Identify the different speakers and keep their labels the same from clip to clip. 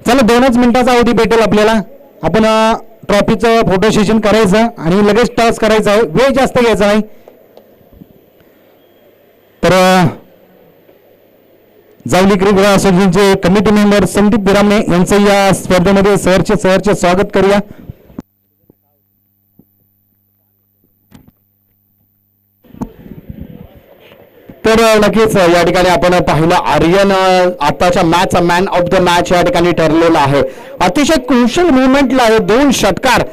Speaker 1: चला 2च मिनिटाचा अवधी भेटेल आपल्याला. आपण ट्रॉफीचं फोटो सेशन करायचं आणि लगेच टॉस करायचं आहे. वेळ जास्त घ्यायचा नाही. तर जावली क्रिकेट असोसिएशनचे कमिटी मेंबर संदीप बिरामणे यांचं या स्पर्धेमध्ये सहर्ष स्वागत करूया. तर नक्कीच या ठिकाणी आपण पाहिलं आर्यन आताच्या मॅचचा मॅन ऑफ द मॅच या ठिकाणी ठरलेला आहे. अतिशय क्रुशल मुवमेंटला आहे. 2 षटकार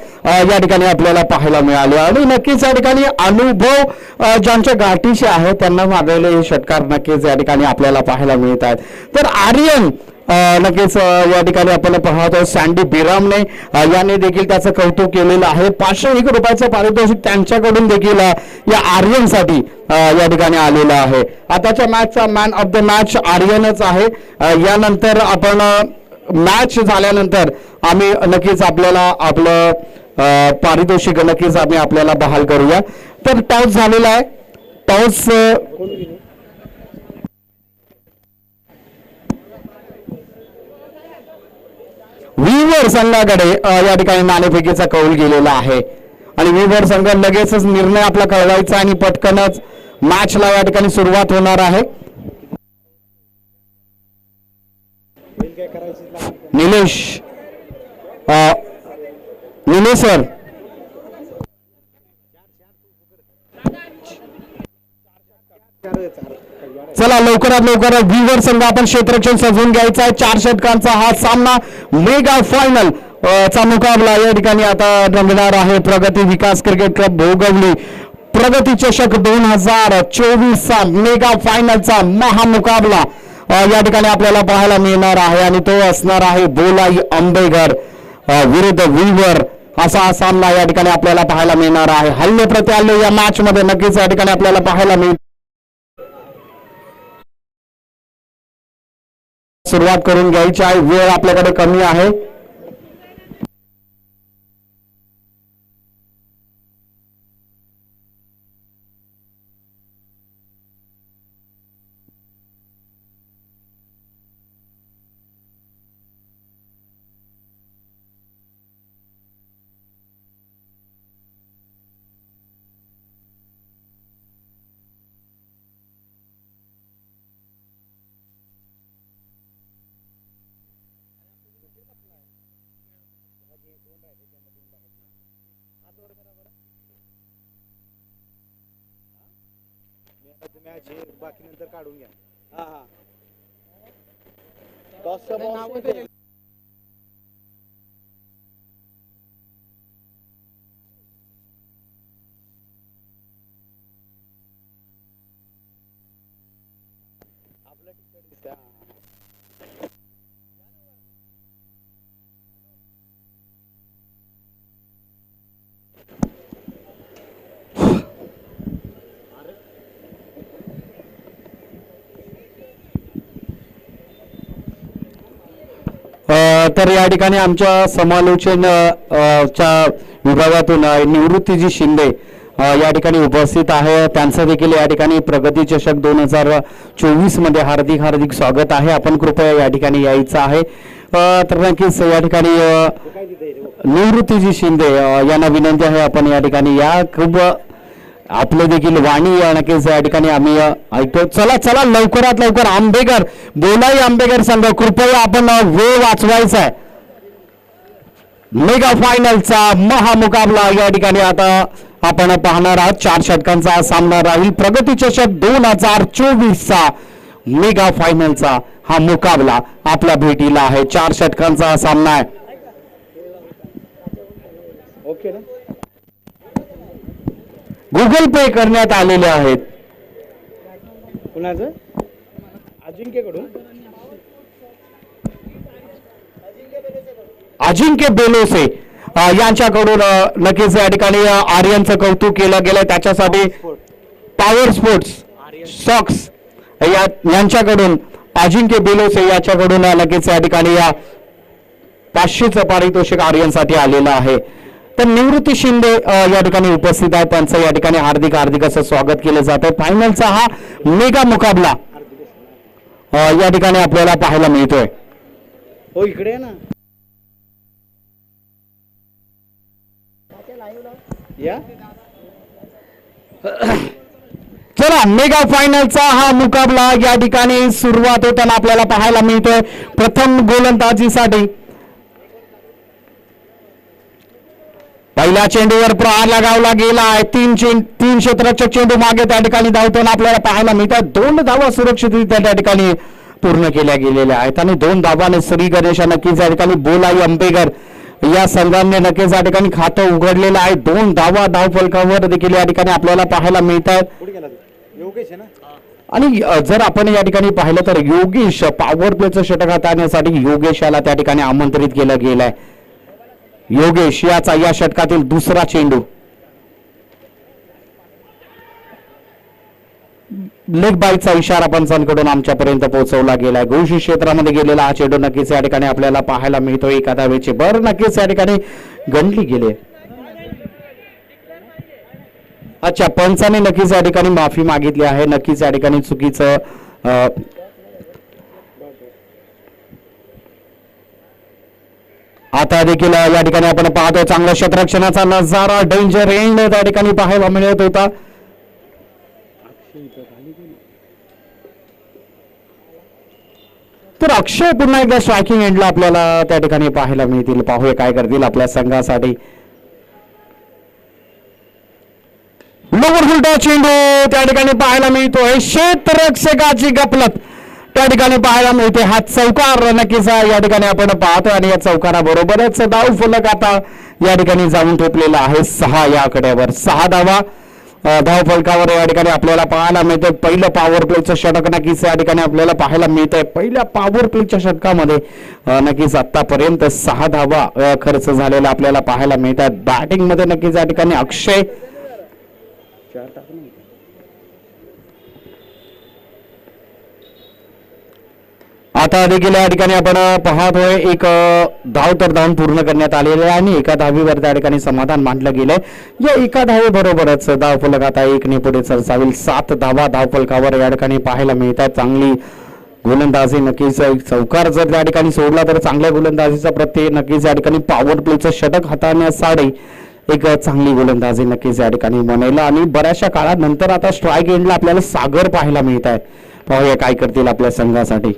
Speaker 1: या ठिकाणी आपल्याला पाहायला मिळाले आणि नक्कीच या ठिकाणी अनुभव ज्यांच्या गाठीशी आहे त्यांना मारलेले हे षटकार नक्कीच या ठिकाणी आपल्याला पाहायला मिळत आहेत. तर आर्यन नक्कीच या ठिकाणी आपण पाहतो सँडी बिरामने याने देखील त्याचं कौतुक केलेलं आहे. 501 रुपयाचं पारितोषिक त्यांच्याकडून देखील या आर्यनसाठी या ठिकाणी आलेलं आहे. आताच्या मॅचचा मॅन ऑफ द मॅच आर्यनच आहे. यानंतर आपण मॅच झाल्यानंतर आम्ही नक्कीच आपल्याला आपलं पारितोषिक नक्कीच आम्ही आपल्याला बहाल करूया. तर टॉस झालेला आहे. टॉस विवर संघाकडे या ठिकाणी नाणेफेकीचा कौल गेलेला आहे आणि विवर संघ लगेचच निर्णय आपला कळवायचा आणि पटकनच मॅचला या ठिकाणी सुरुवात होणार आहे. निलेश सर चला लवकरात लवकर विवर संघ आपण क्षेत्ररक्षण सजवून घ्यायचा आहे. 4 षटकांचा हा सामना मेगा फायनल चा मुकाबला या ठिकाणी आता रंगणार आहे. प्रगती विकास क्रिकेट क्लब भोगवली प्रगती चषक 2024चा मेगा फायनलचा महामुकाबला या ठिकाणी आपल्याला पाहायला मिळणार आहे आणि तो असणार आहे बोलाई आंबेघर विरुद्ध विवर असा हा सामना या ठिकाणी आपल्याला पाहायला मिळणार आहे. हल्ले प्रत्याहल्ले या मॅच मध्ये नक्कीच या ठिकाणी आपल्याला पाहायला मिळेल. सुरुवात करून घ्यायची आहे. वेळ आपल्याकडे कमी आहे.
Speaker 2: मॅच हे बाकी नंतर काढून घ्या. टॉसचं बॉल आपलं टी-शर्ट
Speaker 1: तर या ठिकाणी आमच्या समालोचन च्या विभागातून निवृत्तीजी शिंदे या ठिकाणी उपस्थित आहे. त्यांचं देखील या ठिकाणी प्रगती चषक 2024 मध्ये हार्दिक स्वागत आहे. आपण कृपया या ठिकाणी यायचं आहे. तर नक्कीच या ठिकाणी निवृत्तीजी शिंदे यांना विनंती आहे आपण या ठिकाणी या. खूप आपलं देखील वाणी नक्कीच या ठिकाणी आम्ही ऐकतो. चला लवकरात लवकर आंबेघर बोलाई आंबेघर संघ कृपया आपण वेळ वाचवायचा आहे. मेगा फायनलचा महामुकाबला या ठिकाणी आता आपण पाहणार आहोत. 4 षटकांचा सामना राहील. प्रगती चषक 2024चा मेगा फायनलचा हा मुकाबला आपल्या भेटीला आहे. 4 षटकांचा सामना आहे.
Speaker 2: ओके ना.
Speaker 1: गुगल पे करण्यात आलेले आहेत.
Speaker 2: कुणाचं? अजिंक्यकडून.
Speaker 1: अजिंक्य बेलोसे यांच्याकडून नक्कीच या ठिकाणी आर्यनचं कौतुक केलं गेलं. त्याच्यासाठी पॉवर स्पोर्ट्स सॉक्स यांच्याकडून अजिंक्य बेलोसे याच्याकडून नक्कीच या ठिकाणी या 500चं पारितोषिक आर्यनसाठी आलेलं आहे. तर निवृत्ती शिंदे या ठिकाणी उपस्थित आहे. त्यांचं या ठिकाणी हार्दिक हार्दिक असं स्वागत केलं जात आहे. फायनलचा हा मेगा मुकाबला या ठिकाणी आपल्याला पाहायला मिळतोय.
Speaker 2: हो इकडे आहे ना या
Speaker 1: चला मेगा फायनलचा हा मुकाबला या ठिकाणी सुरुवात होताना आपल्याला पाहायला मिळतोय. प्रथम गोलंदाजीसाठी पहिल्या चेंडूवर प्रहार लगावला गेला आहे. तीन क्षेत्राच्या चेंडू मागे त्या ठिकाणी धावताना आपल्याला पाहायला मिळतात. 2 धावा सुरक्षितरित्या त्या ठिकाणी पूर्ण केल्या गेलेल्या आहेत आणि 2 धावाने श्री गणेशा नक्कीच या ठिकाणी बोलाई अंबेकर या संघाने नक्कीच या ठिकाणी खातं उघडलेलं आहे. 2 धावा धावफलकावर देखील या ठिकाणी आपल्याला पाहायला मिळतात.
Speaker 2: योगेश आहे ना
Speaker 1: आणि जर आपण या ठिकाणी पाहिलं तर योगेश पॉवर प्लेचं षटक हाताळण्यासाठी योगेश याला त्या ठिकाणी आमंत्रित केलं गेलंय. योगेश याचा या षटकातील दुसरा चेंडू लेग बाईचा इशारा पंचांकडून आमच्यापर्यंत पोहोचवला गेलाय. घोषित क्षेत्रामध्ये गेलेला हा चेंडू नक्कीच या ठिकाणी आपल्याला पाहायला मिळतो. एका धावेचे बर नक्कीच या ठिकाणी गणली गेले. अच्छा पंचाने नक्कीच या ठिकाणी माफी मागितली आहे. नक्कीच या ठिकाणी चुकीचं आता देखील या ठिकाणी आपण पाहतो चांगल्या क्षेत्ररक्षणाचा नजारा डेंजर एंड त्या ठिकाणी पाहायला मिळत होता. तर अक्षय पुन्हा एकदा स्ट्रायकिंग एंडला आपल्याला त्या ठिकाणी पाहायला मिळतील. पाहूया काय करतील आपल्या संघासाठी. लोवर फुलटा चेंडू त्या ठिकाणी पाहायला मिळतोय. क्षेत्ररक्षकाची गफलत त्या ठिकाणी पाहायला मिळते. हा चौकार नक्कीच या ठिकाणी आपण पाहतो आणि या चौकाराबरोबरच धाव फलक आता या ठिकाणी जाऊन ठेपलेला आहे 6 या आकड्यावर. 6 धावा धाव फलकावर या ठिकाणी आपल्याला पाहायला मिळतं. पहिलं पॉवर प्लेचं षटक नक्कीच या ठिकाणी आपल्याला पाहायला मिळतंय. पहिल्या पॉवर प्लेच्या षटकामध्ये नक्कीच आतापर्यंत 6 धावा खर्च झालेला आपल्याला पाहायला मिळतात. बॅटिंग मध्ये नक्कीच या ठिकाणी अक्षय आता देखील या ठिकाणी आपण पाहतोय एक धाव तर धावून पूर्ण करण्यात आलेले आहे आणि एका धावीवर त्या ठिकाणी समाधान मानलं गेलंय. या एका धावेबरोबरच धाव फलक आता 1 ने पुढे सरसावेल. 7 धावा धाव फलकावर या ठिकाणी पाहायला मिळतात. चांगली गोलंदाजी नक्कीच. चौकार जर त्या ठिकाणी सोडला तर चांगल्या गोलंदाजीचा प्रत्यय नक्कीच या ठिकाणी पॉवर प्लेचं षटक हाताळण्यासाठी एक चांगली गोलंदाजी नक्कीच या ठिकाणी बनेल आणि बऱ्याचशा काळानंतर आता स्ट्राईक एंडला आपल्याला सागर पाहायला मिळत आहे. पाहूया काय करतील आपल्या संघासाठी.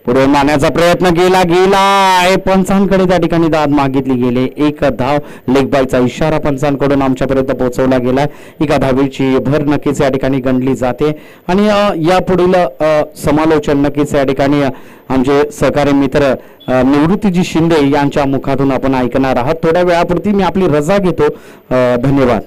Speaker 1: पुढे मारण्याचा प्रयत्न केला गेला. पंचांकडे त्या ठिकाणी दाद मागितली गेली. 1 धाव लेग बायचा इशारा पंचांकडून आमच्यापर्यंत पोहोचवला गेला. एका धावेची भर नक्कीच या ठिकाणी गणली जाते आणि या पुढील समालोचन नक्कीच या ठिकाणी आमचे सहकारी मित्र निवृत्तीजी शिंदे यांच्या मुखातून आपण ऐकणार आहात. थोड्या वेळापुरती मी आपली रजा घेतो. धन्यवाद.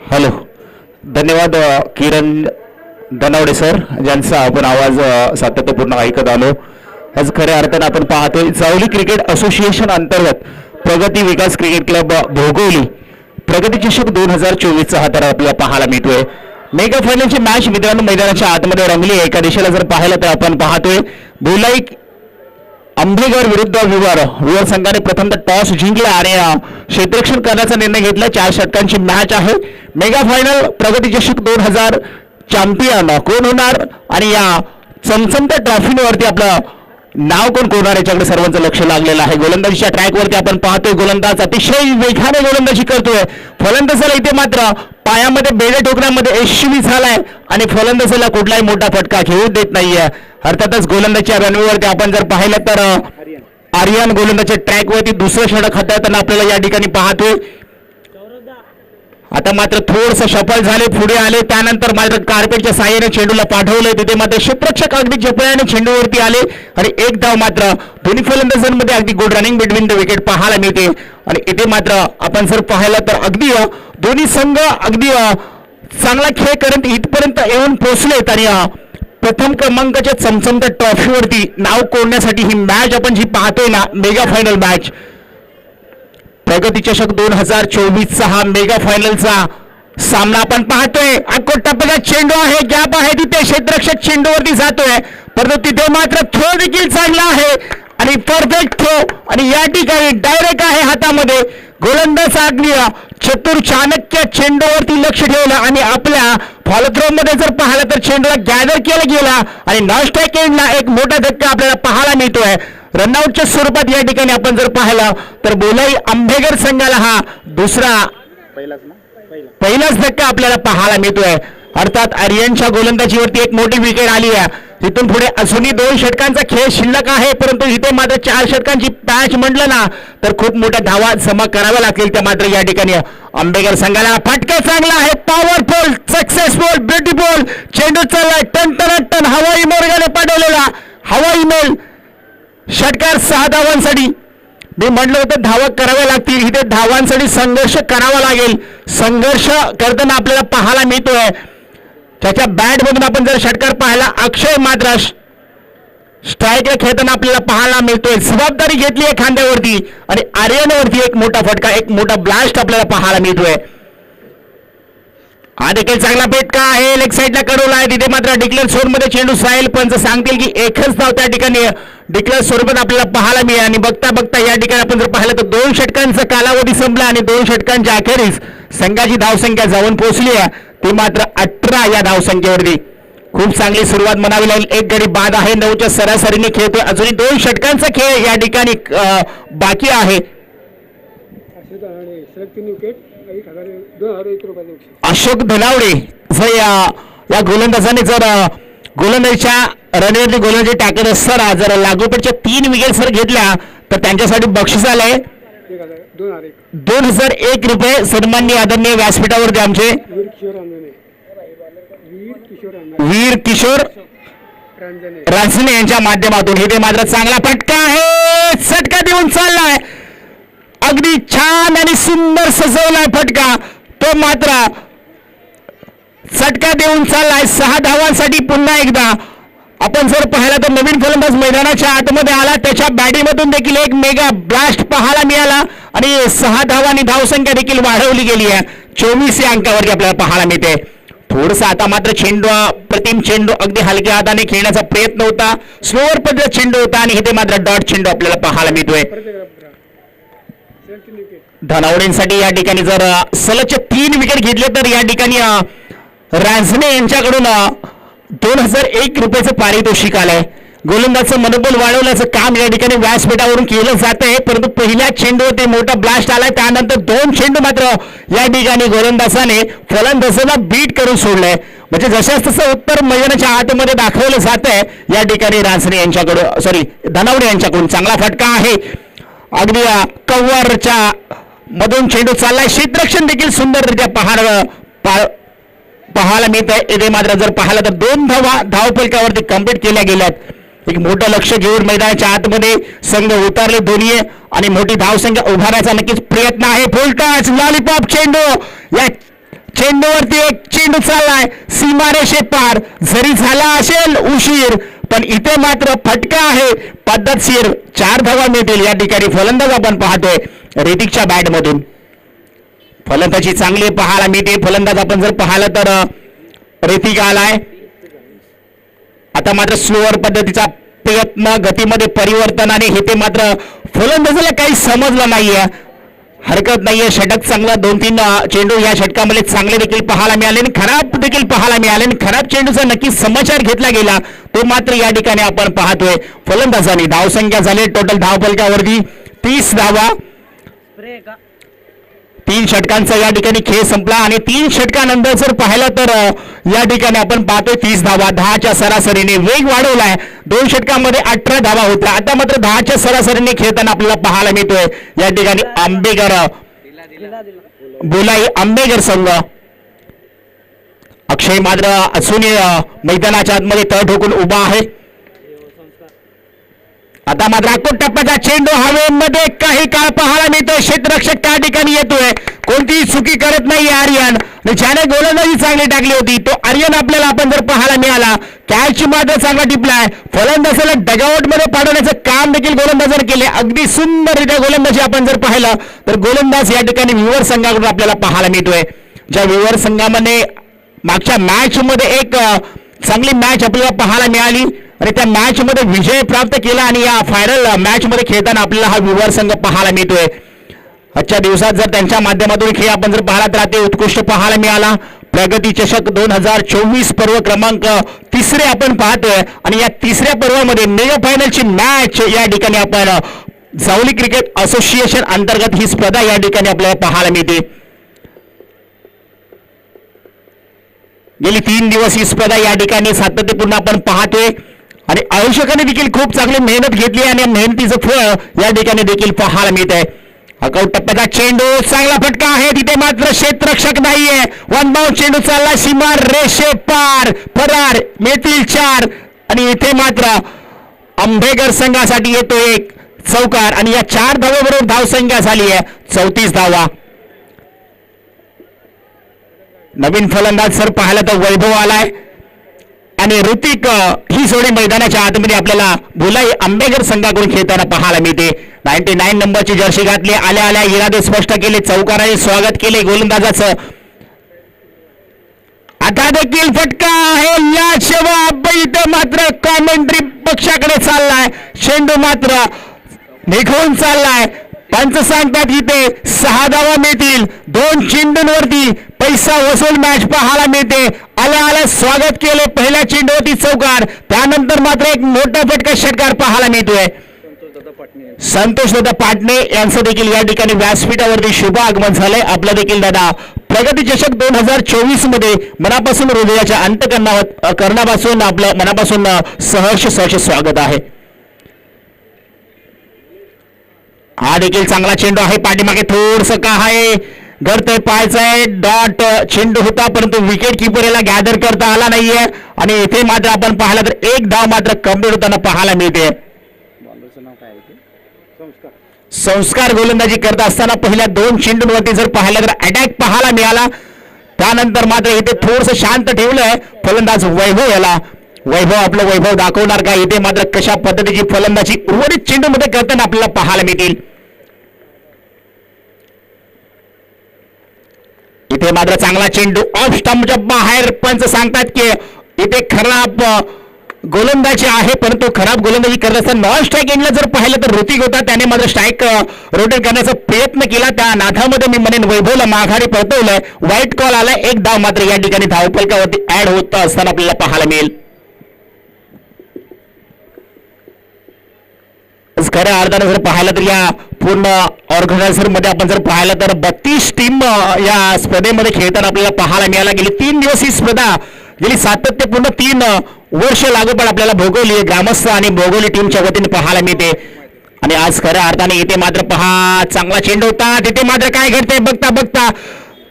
Speaker 3: हॅलो, धन्यवाद किरण धनावडे सर, ज्यांचा आपण आवाज सातत्यपूर्ण ऐकत आलो. आज खऱ्या अर्थानं आपण पाहतोय जावली क्रिकेट असोसिएशन अंतर्गत प्रगती विकास क्रिकेट क्लब भोगवली प्रगती चषक 2024चा हा तर आपल्याला पाहायला मिळतोय. मेगा फायनलची मॅच मित्रांनो मैदानाच्या आतमध्ये रंगली. एका दिशेला जर पाहिलं तर आपण पाहतोय बोलाई अंबेगर विरुद्ध विवर संघाने प्रथमतः टॉस जिंकला आणि क्षेत्ररक्षण करण्याचा निर्णय घेतला. 4 षटकांची मॅच आहे. मेगा फायनल प्रगती चषक 2000 चॅम्पियन कोण होणार आणि या चमचमत्या ट्रॉफीवरती आपलं नाव कोण कोरणार याच्याकडे सर्वांचं लक्ष लागलेलं आहे. गोलंदाजीच्या ट्रॅकवरती आपण पाहतोय गोलंदाज अतिशय वेगाने गोलंदाजी करतोय. फलंदाजाला इथे मात्र पायामध्ये बेडे ठोकण्यामध्ये यशस्वी झालाय आणि फलंदाजाला कुठलाही मोठा फटका घेऊ देत नाहीये. अर्थातच गोलंदाजीच्या रनवेवरती आपण जर पाहिलं तर आर्यन गोलंदाजीच्या ट्रॅकवरती दुसरं षटक हाताळताना आपल्याला या ठिकाणी पाहतोय. आता मात्र थोडस सफल झाले, पुढे आले, त्यानंतर मात्र कार्पेटच्या साह्याने चेंडूला पाठवले. तिथे मात्र क्षेत्ररक्षक अगदी झेपल्याने चेंडूवरती आले आणि 1 धाव मात्र दोन्ही फलंदाजांमध्ये अगदी good running between the wicket पाहायला मिळते. आणि इथे मात्र आपण जर पाहिलं तर अगदी दोन्ही संघ अगदी चांगला खेळ करत इथपर्यंत येऊन पोहोचलेत आणि प्रथम क्रमांकाच्या चमचमत्या ट्रॉफीवरती नाव कोरण्यासाठी ही मॅच आपण जी पाहतोय ना, मेगा फायनल मॅच प्रगती चषक 2024चा हा मेगा फायनलचा सामना आपण पाहतोय. अकोट टप्प्याचा चेंडू आहे, गॅप आहे तिथे, क्षेत्ररक्षक चेंडूवरती जातोय, परंतु तिथे मात्र थ्रो देखील चांगला आहे आणि परफेक्ट थ्रो. आणि या ठिकाणी डायरेक्ट आहे हातामध्ये. गोलंदाज आग्नेय चतुर चाणक्य चेंडूवरती लक्ष ठेवलं आणि आपल्या फॉलोथ्रो मध्ये जर पाहिलं तर चेंडूला गॅदर केला गेला आणि नॉस्ट्राईक एंडला एक मोठा धक्का आपल्याला पाहायला मिळतोय. रनआउटच्या स्वरूपात या ठिकाणी आपण जर पाहिलं तर बोलाई आंबेगर संघाला हा दुसरा पहिलाच धक्का आपल्याला पाहायला मिळतोय. अर्थात आर्यनच्या गोलंदाजीवरती एक मोठी विकेट आली आहे. तिथून पुढे अजूनही 2 षटकांचा खेळ शिल्लक आहे, परंतु इथे मात्र 4 षटकांची पॅच म्हटलं ना तर खूप मोठ्या धावा जमा कराव्या लागतील. त्या मात्र या ठिकाणी आंबेगर संघाला फटका चांगला आहे, पॉवरफुल, सक्सेसफुल, ब्युटिफुल चेंडू चाललाय टन टन टन. हवाई मार्गाने पाठवलेला हवाई मेल षटकार 6 धावांसाठी. मी म्हटलं होतं धावा कराव्या लागतील, इथे धावांसाठी संघर्ष करावा लागेल. संघर्ष करताना आपल्याला पाहायला मिळतोय. त्याच्या बॅट मधून आपण जर षटकार पाहिला, अक्षय मात्र स्ट्राईकला खेळताना आपल्याला पाहायला मिळतोय. जबाबदारी घेतली आहे खांद्यावरती आणि आर्यनवरती एक मोठा फटका, एक मोठा ब्लास्ट आपल्याला पाहायला मिळतोय. हा देखील चांगला पेटका आहे, लेग साईडला कडवला आहे. तिथे मात्र डिक्लेअर स्वरूपामध्ये चेंडू साहेल पंच सांगतील की एकच धाव त्या ठिकाणी डिक्लेअर स्वरूपात आपल्याला पाहायला मिळेल. आणि बघता बघता या ठिकाणी आपण जर पाहिलं तर 2 षटकांचा कालावधी संपला आणि 2 षटकांच्या अखेरीस संघाची धावसंख्या जाऊन पोहोचली आहे ती मात्र 18 या धावसंख्येवरती. खूप चांगली सुरुवात म्हणावी लागेल. एक गडी बाद आहे, 9च्या सरासरीने खेळतोय. अजूनही 2 षटकांचा खेळ या ठिकाणी बाकी आहे. अशोक धनावडे जर या गोलंदाजाने जर गोलंदाजीच्या रणनीती गोलंदाजी टाकत असताना जर लागोपाठच्या 3 विकेट जर घेतल्या तर त्यांच्यासाठी बक्षीस आलंय 2001 रुपये. सन्माननीय आदरणीय व्यासपीठावरती आमचे वीर किशोर रांजणे यांच्या माध्यमातून. हे मात्र चांगला फटका आहे, चटका देऊन चाललाय, अगदी छान आणि सुंदर सजवलाय फटका. तो मात्र चटका देऊन चाललाय 6 धावांसाठी. पुन्हा एकदा आपण जर पाहिला तर नवीन फलंदाज मैदानाच्या आतमध्ये आला, त्याच्या बॅटिंगमधून देखील एक मेगा ब्लास्ट पाहायला मिळाला आणि 6 धावांनी धावसंख्या देखील वाढवली गेली आहे. 24 या अंकावरती आपल्याला पाहायला मिळते. थोडंसं आता मात्र चेंडू प्रतिम चेंडू अगदी हलक्या हाताने खेळण्याचा प्रयत्न होता, स्लोअर पद्धत चेंडू होता आणि इथे मात्र डॉट चेंडू आपल्याला पाहायला मिळतोय. धनावडेंसाठी या ठिकाणी जर सलगचे 3 विकेट घेतले तर या ठिकाणी रांजणे यांच्याकडून 2001 रुपयाचं पारितोषिक आलंय. गोलंदाजचं मनोबल वाढवण्याचं काम या ठिकाणी व्यासपीठावरून केलं जात आहे, परंतु पहिल्या चेंडूवरती मोठा ब्लास्ट आलाय. त्यानंतर 2 चेंडू मात्र या ठिकाणी गोलंदाजाने फलंदाजाला बीट करून सोडलंय. म्हणजे जशाच तसं उत्तर मैदानाच्या आतमध्ये दाखवलं जात आहे. या ठिकाणी रांजणे यांच्याकडून धनावडे यांच्याकडून चांगला फटका आहे, अगदी कव्वरच्या मधून चेंडू चाललाय. क्षेत्ररक्षण देखील सुंदररित्या पाहायला मिळत आहे. इथे मात्र जर पाहिलं तर 2 धावा धावफलकावरती कंप्लीट केल्या गेल्यात. एक मोठं लक्ष घेऊन मैदानाच्या आतमध्ये संघ उतरले दोन्ही आणि मोठी धावसंख्या उभारण्याचा नक्कीच प्रयत्न आहे. फुल टच लॉलीपॉप चेंडू, या चेंडूवरती एक चेंडू चाललाय सीमारेषे पार. जरी झाला असेल उशीर पण इथे मात्र फटका आहे पद्धतशीर. 4 धावा मिळतील. या ठिकाणी फलंदाज आपण पाहतोय ऋतिकच्या बॅट मधून फलंदाजी चांगली पाहायला मिळते. फलंदाज आपण जर पाहिलं तर ऋतिक आलाय. आता मात्र स्लोअर पद्धतीचा प्रयत्न, गतीमध्ये परिवर्तन आणि हे ते मात्र फलंदाजाला काही समजलं नाहीये. हरकत नाहीये, षटक चांगला 2-3 चेंडू या षटकामध्ये चांगले देखील पाहायला मिळाले आणि खराब देखील पाहायला मिळाले आणि खराब चेंडूचा नक्कीच समाचार घेतला गेला तो मात्र या ठिकाणी आपण पाहतोय. फलंदाजांनी धावसंख्या झाली टोटल धावफलकावरती 30 धावा. 3 षटकांचा या ठिकाणी खेळ संपला आणि 3 षटकानंतर जर पाहिलं तर या ठिकाणी आपण पाहतोय 30 धावा. 10च्या सरासरीने वेग वाढवलाय. 2 षटकांमध्ये 18 धावा होत्या, आता मात्र 10च्या सरासरीने खेळताना आपल्याला पाहायला मिळतोय. या ठिकाणी आंबेगर बोलाई आंबेगर संघ. अक्षय मात्र अजूनही मैदानाच्या आतमध्ये तळ ठोकून उभा आहे. आता मात्र अकोट टप्प्याचा चेंडू हवेमध्ये काही काळ पाहायला मिळतोय. क्षेत्ररक्षक त्या ठिकाणी येतोय, कोणतीही चुकी करत नाही आर्यन. ज्याने गोलंदाजी चांगली टाकली होती तो आर्यन आपल्याला आपण जर पाहायला मिळाला. कॅच मात्र चांगला टिपलाय. फलंदाजाला डगआउट मध्ये पाडवण्याचं काम देखील गोलंदाजाने केले. अगदी सुंदररित्या गोलंदाजी आपण जर पाहिलं तर गोलंदाज या ठिकाणी व्ह्युअर संघाकडून आपल्याला पाहायला मिळतोय. ज्या विवर संघामध्ये मागच्या मॅच मध्ये एक चांगली मॅच आपल्याला पाहायला मिळाली आणि त्या मॅच मध्ये विजय प्राप्त केला आणि या फायनल मॅच मध्ये खेळताना आपल्याला हा विवर संघ पाहायला मिळतोय. आजच्या दिवसात जर त्यांच्या माध्यमातून खेळ आपण जर पाहिला तर अति उत्कृष्ट पाहायला मिळाला. प्रगती चषक 2024 पर्व क्रमांक 3 आपण पाहतोय आणि या 3ऱ्या पर्वामध्ये मेगा फायनलची मॅच या ठिकाणी आपण जावली क्रिकेट असोसिएशन अंतर्गत ही स्पर्धा या ठिकाणी आपल्याला पाहायला मिळते. गेली 3 दिवस ही स्पर्धा या ठिकाणी सातत्यपूर्ण आपण पाहतोय आणि आयोजकांनी देखील खूप चांगली मेहनत घेतली आणि मेहनतीचं फळ या ठिकाणी देखील पाहायला मिळत आहे. अकाउंट टप्प्याचा चेंडू चांगला फटका आहे, तिथे मात्र क्षेत्ररक्षक नाहीये. वन बाउंड चेंडू चालला सीमा रेषे पार, फरार मिळतील 4 आणि इथे मात्र आंबेकर संघासाठी येतो एक चौकार आणि या 4 धावेबरोबर धावसंख्या झाली आहे 34 धावा. नवीन फलंदाज सर पाहायला तर वैभव आलाय आणि ऋतिक ही जोडी मैदानाच्या आतमध्ये आपल्याला भुलाई आंबेकर संघाकडून खेळताना पाहायला मिळते. 99 नंबरची जर्सी घातली, आल्या आल्या इरादे स्पष्ट केले, चौकाराने स्वागत केले गोलंदाजाचं. आता देखील फटका आहे या शेवा इथं मात्र कॉमेंट्री पक्षाकडे चाललाय, चेंडू मात्र निघून चाललाय. पंच सांगतात इथे 6 धावा मिळतील, 2 चेंडूंवरती पैसा वसूल मॅच पाहायला मिळते. आल्या आल्या स्वागत केले, पहिल्या चेंडूवरती चौकार, त्यानंतर मात्र एक मोठा फटका षटकार पाहायला मिळतोय. संतोष दादा पाटणे यांचं देखील या ठिकाणी व्यासपीठावरती शुभ आगमन झालंय. आपलं देखील दादा प्रगती चषक 2024 मध्ये मनापासून हृदयाच्या अंतकरणापासून आपलं मनापासून सहर्ष स्वागत आहे. हा देखील चांगला चेंडू आहे, पाठीमागे थोडस का आहे घडतंय, पाहायचंय डॉट चेंडू होता परंतु विकेट किपर याला गॅदर करता आला नाहीये आणि इथे मात्र आपण पाहिलं तर एक धाव मात्र कम्प्लीट होताना पाहायला मिळते. संस्कार गोलंदाजी करत असताना पहिल्या 2 चेंडूंवरती जर पाहिलं तर अटॅक पाहायला मिळाला, त्यानंतर मात्र इथे थोडस शांत ठेवलंय फलंदाज वैभव याला. वैभव आपलं वैभव दाखवणार का? इथे मात्र कशा पद्धतीची फलंदाजी उर्वरित चेंडूमध्ये करताना आपल्याला पाहायला मिळतील. इथे मात्र चांगला चेंडू ऑफ स्टंपच्या बाहेर, पंच सांगतात की इथे खराब गोलंदाजी आहे परंतु खराब गोलंदाजी करत असताना नॉन स्ट्राईक एंडला जर पाहिलं तर ऋतिक होता, त्याने मात्र स्ट्राईक रोटेट करण्याचा प्रयत्न केला, त्या नाथामध्ये मी म्हणेन वैभवला माघारी परतवलंय. वाईट कॉल आलाय, एक धाव मात्र या ठिकाणी धावफलकावरती ऍड होत असताना आपल्याला पाहायला मिळेल. खऱ्या अर्थानं जर पाहिलं तर या पूर्ण ऑर्गनायझर मध्ये आपण जर पाहिलं तर 32 टीम या स्पर्धेमध्ये खेळताना आपल्याला पाहायला मिळाला. गेली 3 दिवस ही स्पर्धा गेली सातत्यपूर्ण 3 वर्ष लागोपाठ आपल्याला भोगवली ग्रामस्थ आणि भोगवली टीमच्या वतीने पाहायला मिळते. आणि आज खऱ्या अर्थाने इथे मात्र पहा चांगला चेंडू होता, तिथे मात्र काय घडतंय बघता बघता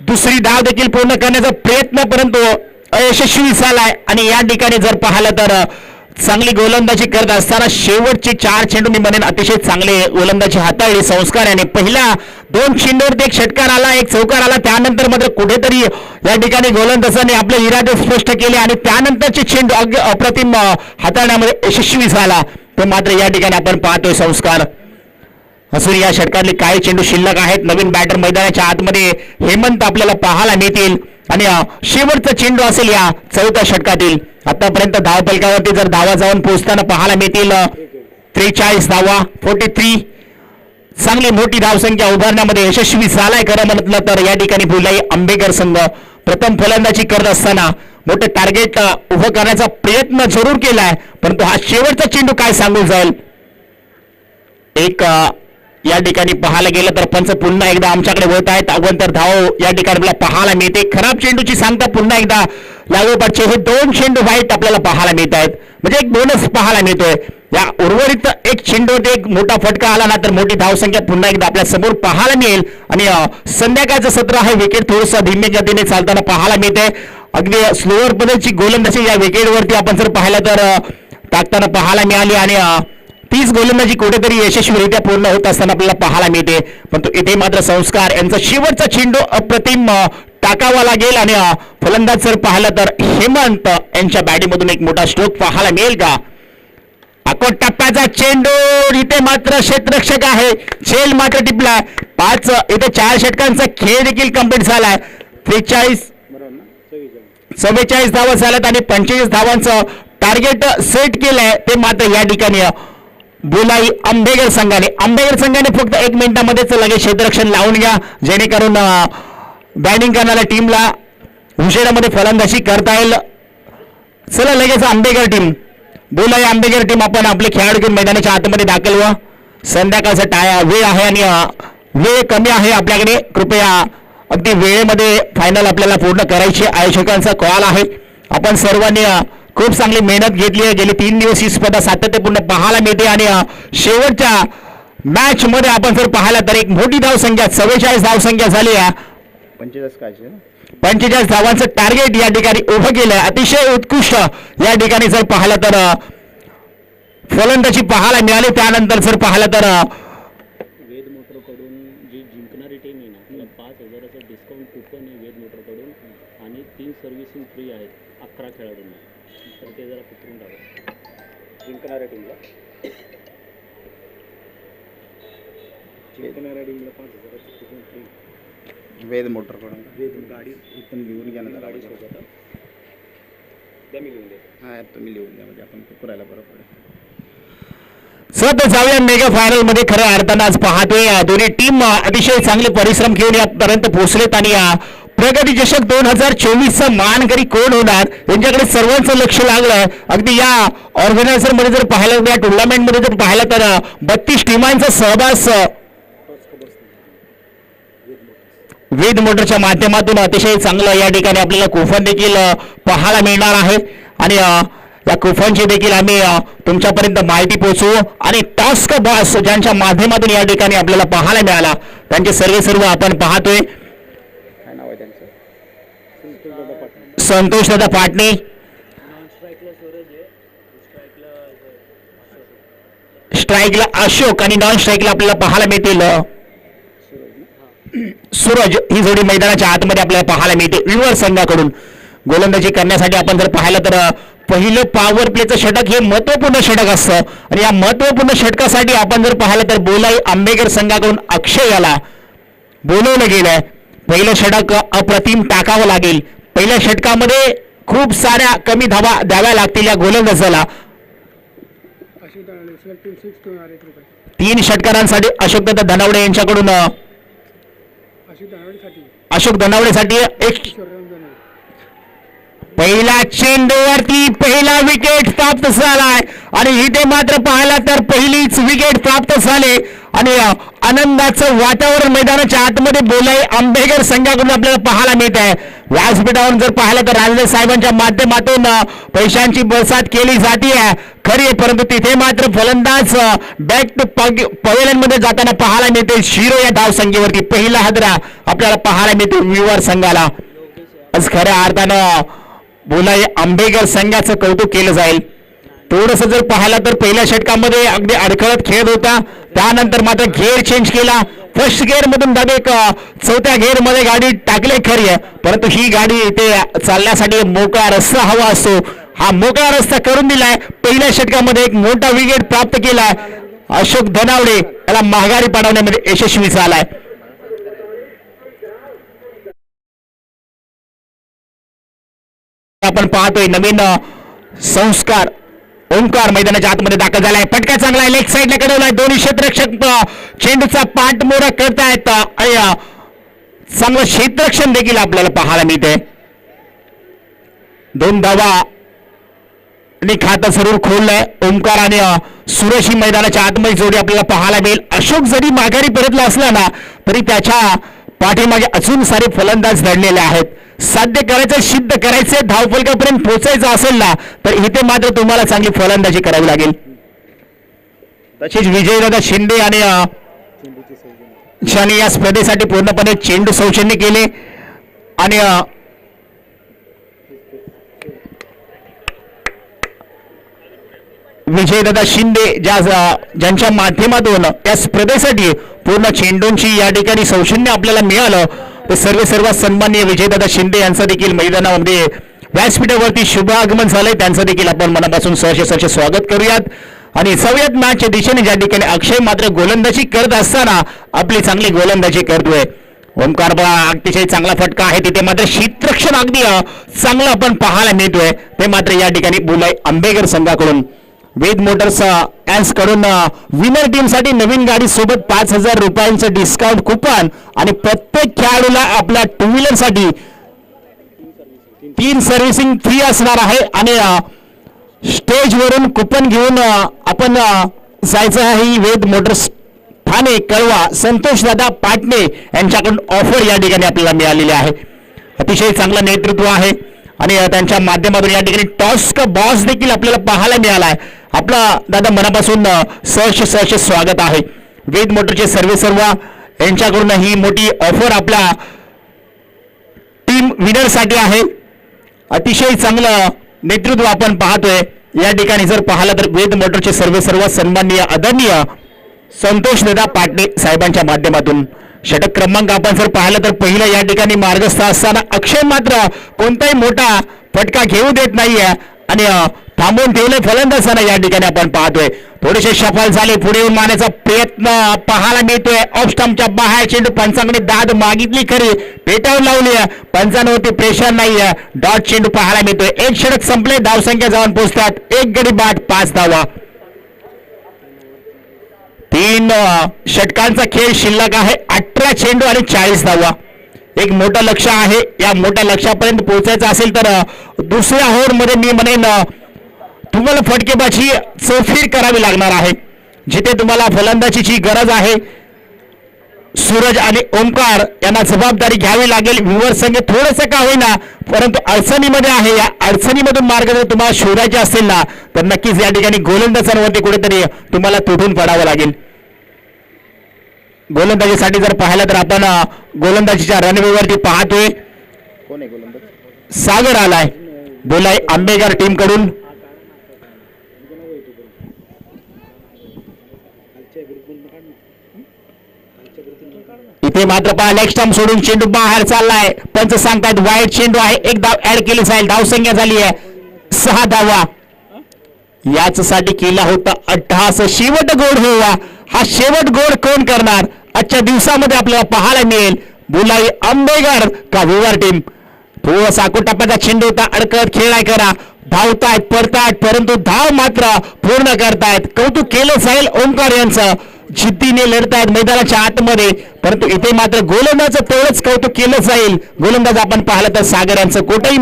Speaker 3: दुसरी धाव देखील पूर्ण करण्याचा प्रयत्न परंतु अयशस्वी झालाय. आणि या ठिकाणी जर पाहिलं तर चांगली गोलंदाजी करत असताना शेवटचे 4 चेंडू मी म्हणेन अतिशय चांगले गोलंदाजी हाताळली संस्कार याने. पहिल्या 2 चेंडूवरती एक षटकार आला, एक चौकार आला, त्यानंतर मात्र कुठेतरी या ठिकाणी गोलंदाजाने आपले इरादे स्पष्ट केले आणि त्यानंतरचे चेंडू अप्रतिम हाताळण्यामध्ये यशस्वी झाला. ते मात्र या ठिकाणी आपण पाहतोय संस्कार असून या षटकातले काही चेंडू शिल्लक आहेत. नवीन बॅटर मैदानाच्या आतमध्ये हेमंत आपल्याला पाहायला मिळतील आणि शेवटचा चेंडू असेल या 4थ्या षटकातील. आतापर्यंत धावफलकावरती जर धावा जाऊन पोहोचताना पाहायला मिळतील 43 धावा 43. चांगली मोठी धावसंख्या उभारण्यामध्ये यशस्वी झालाय खरं म्हटलं तर या ठिकाणी भुलाई आंबेकर संघ. प्रथम फलंदाजी करत असताना मोठे टार्गेट उभं करण्याचा प्रयत्न जरूर केलाय परंतु हा शेवटचा चेंडू काय सांगून जाईल. एक या ठिकाणी पाहायला गेलं तर पंच पुन्हा एकदा आमच्याकडे वळत आहेत. अगोदर धाव या ठिकाणी आपल्याला पाहायला मिळते. खराब चेंडूची सांगता पुन्हा एकदा लागोपाठचे हे 2 चेंडू वाईट आपल्याला पाहायला मिळत आहेत, म्हणजे एक बोनस पाहायला मिळतोय. या उर्वरित एक चेंडूवरती एक मोठा फटका आला ना तर मोठी धावसंख्या पुन्हा एकदा आपल्या समोर पाहायला मिळेल. आणि संध्याकाळचं सत्र आहे, विकेट थोडंसं धीम्य गतीने चालताना पाहायला मिळते. अगदी स्लोअर पद्धतीची गोलंदाजी या विकेटवरती आपण जर पाहिलं तर टाकताना पाहायला मिळाली आणि 30 गोलंदाजी कुठेतरी यशस्वीरित्या पूर्ण होत असताना आपल्याला पाहायला मिळते. परंतु इथे मात्र संस्कार यांचा शेवटचा चेंडू अप्रतिम टाकावा लागेल आणि फलंदाज जर पाहिलं तर हेमंत यांच्या बॅटिंगमधून एक मोठा स्ट्रोक पाहायला मिळेल का. अकोट टप्प्याचा चेंडू इथे मात्र क्षेत्ररक्षक आहे, झेल मात्र टिपलाय. 5 इथे 4 षटकांचा खेळ देखील कंप्लीट झालाय. 43
Speaker 2: बरोबर ना 44.
Speaker 3: 44 धावा झाल्यात आणि 45 धावांचं टार्गेट सेट केलंय. ते मात्र या ठिकाणी बोलाई आंबेगर संघाने फक्त 1 मिनिटामध्येच लगेच क्षेत्ररक्षण लावून घ्या, जेणेकरून बॅटिंग करणाऱ्या टीमला उशिरामध्ये फलंदाजी करता येईल. चला लगेच बोलाई आंबेगर टीम आपण आपले खेळाडू घेऊन मैदानाच्या आतमध्ये दाखल व्हा. संध्याकाळचा वेळ आहे आणि वेळ कमी आहे आपल्याकडे. कृपया अगदी वेळेमध्ये फायनल आपल्याला पूर्ण करायची आयोजकांचा कॉल आहे. आपण सर्वांनी खूप चांगली मेहनत घेतली आहे. गेली 3 दिवस ही स्पर्धा सातत्यपूर्ण पाहायला मिळते आणि शेवटच्या मॅच मध्ये आपण जर पाहिला तर एक मोठी धावसंख्या 44 धावसंख्या झाली आहे.
Speaker 2: 45 काय आहे ना
Speaker 3: 45 धावांचं टार्गेट या ठिकाणी उभं केलंय. अतिशय उत्कृष्ट या ठिकाणी जर पाहिलं तर फलंदाजी पाहायला मिळाली. त्यानंतर जर पाहिलं तर
Speaker 4: वेद मोटरकडून जी जिंकणारी टीम आहे ना तिला 5,000चं डिस्काउंट कुपन आहे वेद मोटरकडून आणि 3 सर्व्हिसिंग फ्री आहेत 11 खेळाडूंना. तर ते जरा पकडून टाका
Speaker 2: जिंकणाऱ्या टीमला 5,000चं कुपन फ्री वेद मोटरकडून. वेद गाडी इथून लिहून घ्या ना गाडी सोबत द्या मी लिहून दे. हां तुम्ही लिहून द्या म्हणजे आपण कुकरायला बरं पडेल.
Speaker 3: सर जाऊया मेगा फायनल मध्ये. खऱ्या अर्थानं आज पाहतोय दोन्ही टीम अतिशय चांगले परिश्रम घेऊन यापर्यंत पोहोचलेत आणि प्रगती चषक 2024चा मानकरी कोण होणार यांच्याकडे सर्वांचं लक्ष लागलंय. अगदी या ऑर्गनायझर मध्ये जर पाहिलं, या टुर्नामेंट मध्ये जर पाहिलं तर 32 टीमांचा सहभाग वेद मोटरच्या माध्यमातून अतिशय चांगलं या ठिकाणी आपल्याला कुपन देखील पाहायला मिळणार आहे आणि या कुपनची देखील आम्ही तुमच्यापर्यंत माहिती पोहोचवू. आणि टास्क बॉस ज्यांच्या माध्यमातून या ठिकाणी आपल्याला पाहायला मिळाला त्यांचे सर्व आपण पाहतोय.
Speaker 2: काय नाव आहे त्यांचं
Speaker 3: संतोष दादा पाटणे, स्ट्राईकला अशोक आणि नॉन स्ट्राईकला आपल्याला पाहायला मिळतील सूरज. ही जोडी मैदानाच्या आतमध्ये आपल्याला पाहायला मिळते. विवर संघाकडून गोलंदाजी करण्यासाठी आपण जर पाहिलं तर पहिलं पॉवर प्लेचं षटक हे महत्वपूर्ण षटक असतं आणि या महत्वपूर्ण षटकासाठी आपण जर पाहिलं तर बोलाई आंबेगर संघाकडून अक्षय याला बोलवलं गेलंय. पहिलं षटक अप्रतिम टाकावं लागेल. पहिल्या षटकामध्ये खूप साऱ्या कमी धावा द्याव्या लागतील या गोलंदाजाला. 3 षटकारांसाठी अशोकदादा धनावडे यांच्याकडून अशोक धनावडेसाठी एक पहिला चेंडूवरती पहिला विकेट प्राप्त झालाय आणि इथे मात्र पाहिला तर पहिलीच विकेट प्राप्त झाले आणि आनंदाचं वातावरण मैदानाच्या आतमध्ये बोलाई आंबेगर संघाकडून आपल्याला पाहायला मिळत आहे. व्यासपीठावरून जर पाहिलं तर राजदे साहेबांच्या माध्यमातून पैशांची बरसात केली जाते खरी आहे, परंतु तिथे मात्र फलंदाज बॅक टू पवेलियन मध्ये जाताना पाहायला मिळते. शिरो या धावसंख्येवरती पहिला हादरा आपल्याला पाहायला मिळतो विवर संघाला. आज खऱ्या अर्थानं बोलाई आंबेगर संघाचं कौतुक केलं जाईल. थोडस जर पाहिलं तर पहिल्या षटकामध्ये अगदी अडखळत खेळत होता, त्यानंतर मात्र गेअर चेंज केला. फर्स्ट गेअर मधून डायरेक्ट 4थ्या गेअर मध्ये गाडी टाकले खरी आहे, परंतु ही गाडी इथे चालण्यासाठी मोकळा रस्ता हवा असतो. हा मोकळा रस्ता करून दिलाय. पहिल्या षटकामध्ये एक मोठा विकेट प्राप्त केलाय. अशोक धनावडे याला माघारी पाठवण्यामध्ये यशस्वी झालाय. आपण पाहतोय नवीन संस्कार ओंकार मैदानाच्या आतमध्ये दाखल झालाय. फटका चांगला आहे, लेग साईडला कडवलाय. दोन्ही क्षेत्ररक्षक चेंडूचा पाठमोरा करतायत आणि चांगलं क्षेत्ररक्षण देखील आपल्याला पाहायला मिळते. 2 धावा आणि खातं जरूर खोललंय. ओंकार आणि सुरेश ही मैदानाच्या आतमध्ये जोडी आपल्याला पाहायला मिळेल. अशोक जरी माघारी परतला असला ना तरी त्याच्या पाठीमागे अजून सारे फलंदाज दडलेले आहेत. साध्य करायचं, सिद्ध करायचं, धावफलकापर्यंत पोहोचायचं असेल ना तर इथे मात्र तुम्हाला चांगली फलंदाजी करावी लागेल. तसेच विजयदादा शिंदे आणि ज्यांनी या स्पर्धेसाठी पूर्णपणे चेंडू सौजन्य केले आणि विजयदादा शिंदे ज्यांच्या माध्यमातून या स्पर्धेसाठी पूर्ण चेंडूंची या ठिकाणी सौजन्य आपल्याला मिळालं ते सर्वात सन्माननीय विजयदादा शिंदे यांचं देखील मैदानामध्ये व्यासपीठावरती शुभ आगमन झालंय. त्यांचं देखील आपण मनापासून सहर्ष स्वागत करूयात आणि जाऊयात मॅचच्या दिशेने ज्या ठिकाणी अक्षय मात्र गोलंदाजी करत असताना आपली चांगली गोलंदाजी करतोय. ओमकार अतिशय चांगला फटका आहे, तिथे मात्र क्षेत्ररक्षण अगदी चांगलं आपण पाहायला मिळतोय. ते मात्र या ठिकाणी बुलाई आंबेकर संघाकडून. वेद मोटर्स यांस कडून विनर टीम साठी नवीन गाडी सोबत 5,000 रुपयांचं डिस्काउंट कुपन आणि प्रत्येक खेळाडूला आपल्या टू व्हीलर साठी 3 सर्व्हिसिंग फ्री असणार आहे. आणि स्टेज वरून कुपन घेऊन आपण जायचं आहे. ही वेद मोटर्स ठाणे कळवा संतोष दादा पाटणे यांच्याकडून ऑफर या ठिकाणी आपल्याला मिळालेली आहे. अतिशय चांगलं नेतृत्व आहे आणि त्यांच्या माध्यमातून या ठिकाणी टॉस्क बॉस देखील आपल्याला पाहायला मिळाला आहे. आपला दादा मनापासून सहर्ष स्वागत आहे. वेद मोटरचे सर्व यांच्याकडून ही मोठी ऑफर आपल्या टीम विनर साठी आहे. अतिशय चांगलं नेतृत्व आपण पाहतोय या ठिकाणी. जर पाहिलं तर वेद मोटरचे सर्व सन्माननीय आदरणीय संतोष दादा पाटणे साहेबांच्या माध्यमातून षटक क्रमांक आपण जर पाहिलं तर पहिलं या ठिकाणी मार्गस्थ असताना अक्षय मात्र कोणताही मोठा फटका घेऊ देत नाहीये आणि थांबवून ठेवले फलंदाजांना या ठिकाणी आपण पाहतोय. थोडेसे सफल झाले, पुढे येऊन मारण्याचा प्रयत्न पाहायला मिळतोय. ऑफ स्टंपच्या बाहेर चेंडू, पंचांकडे दाद मागितली खरी, पेटावून लावली आहे, पंचांवरती प्रेशर नाहीये, डॉट चेंडू पाहायला मिळतोय. एक षटक संपले, धावसंख्या जाऊन पोहोचतात 1 गडी बाद 5 धावा. 3 षटकांचा खेळ शिल्लक आहे. 18 चेंडू आणि 40 धावा. एक मोठं लक्ष आहे. या मोठ्या लक्ष्यापर्यंत पोहोचायचं असेल तर दुसऱ्या ओव्हर मध्ये मी म्हणेन तुम्हाला फटकेबाजी चौफेर करावी लागणार आहे. जिथे तुम्हाला फलंदाजीची गरज आहे, सूरज आणि ओमकार यांना जबाबदारी घ्यावी लागेल. विवर संघ थोडंसं का होईना परंतु अडचणीमध्ये आहे. या अडचणीमधून मार्ग जर तुम्हाला शोधायचे असेल ना तर नक्कीच या ठिकाणी गोलंदाजांवरती कुठेतरी तुम्हाला तुटून पडावं लागेल. गोलंदाजीसाठी जर पाहिलं तर आपण गोलंदाजीच्या रनवेवरती पाहतोय.
Speaker 2: कोण आहे गोलंदाज?
Speaker 3: सागर आलाय बोलाई आंबेकर टीम कडून. इथे मात्र पहा लेग स्टंप सोडून चेंडू बाहेर चाललाय. पंच सांगतायत वाईट चेंडू आहे. एक धाव ऍड केली जाईल. धावसंख्या झाली आहे 6 धावा. याच साठी केला होता अट्टहास. शेवट गोड होवा. हा शेवट गोड कोण करणार आजच्या दिवसामध्ये आपल्याला पाहायला मिळेल. बुलाई आंबेकर का विवर टीम. थोडासा टप्प्याचा चेंडू होता, अडकत खेळाय करा, धावतायत पडतायत परंतु धाव मात्र पूर्ण करतायत. कौतुक केलं जाईल ओमकार यांचं. जिद्दीने लढतायत मैदानाच्या आतमध्ये परंतु इथे मात्र गोलंदाजाचं तेवढंच कौतुक केलं जाईल. गोलंदाज आपण पाहिलं तर सागर यांचं कोठेही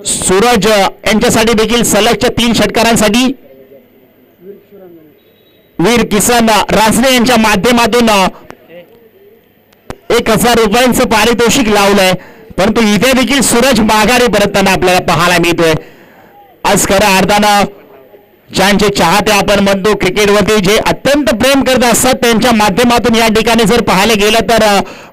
Speaker 3: सूरज यांच्यासाठी देखील सलगच्या 3 षटकारांसाठी वीर किसन रासने यांच्या माध्यमातून 1,000 रुपयांचं पारितोषिक लावलंय परंतु इथे देखील सूरज माघारी परतताना आपल्याला पाहायला मिळतोय. आज खऱ्या अर्थानं ज्यांचे चाहते आपण म्हणतो क्रिकेटवरती जे अत्यंत प्रेम करत असतात त्यांच्या माध्यमातून या ठिकाणी जर पाहायला गेलं तर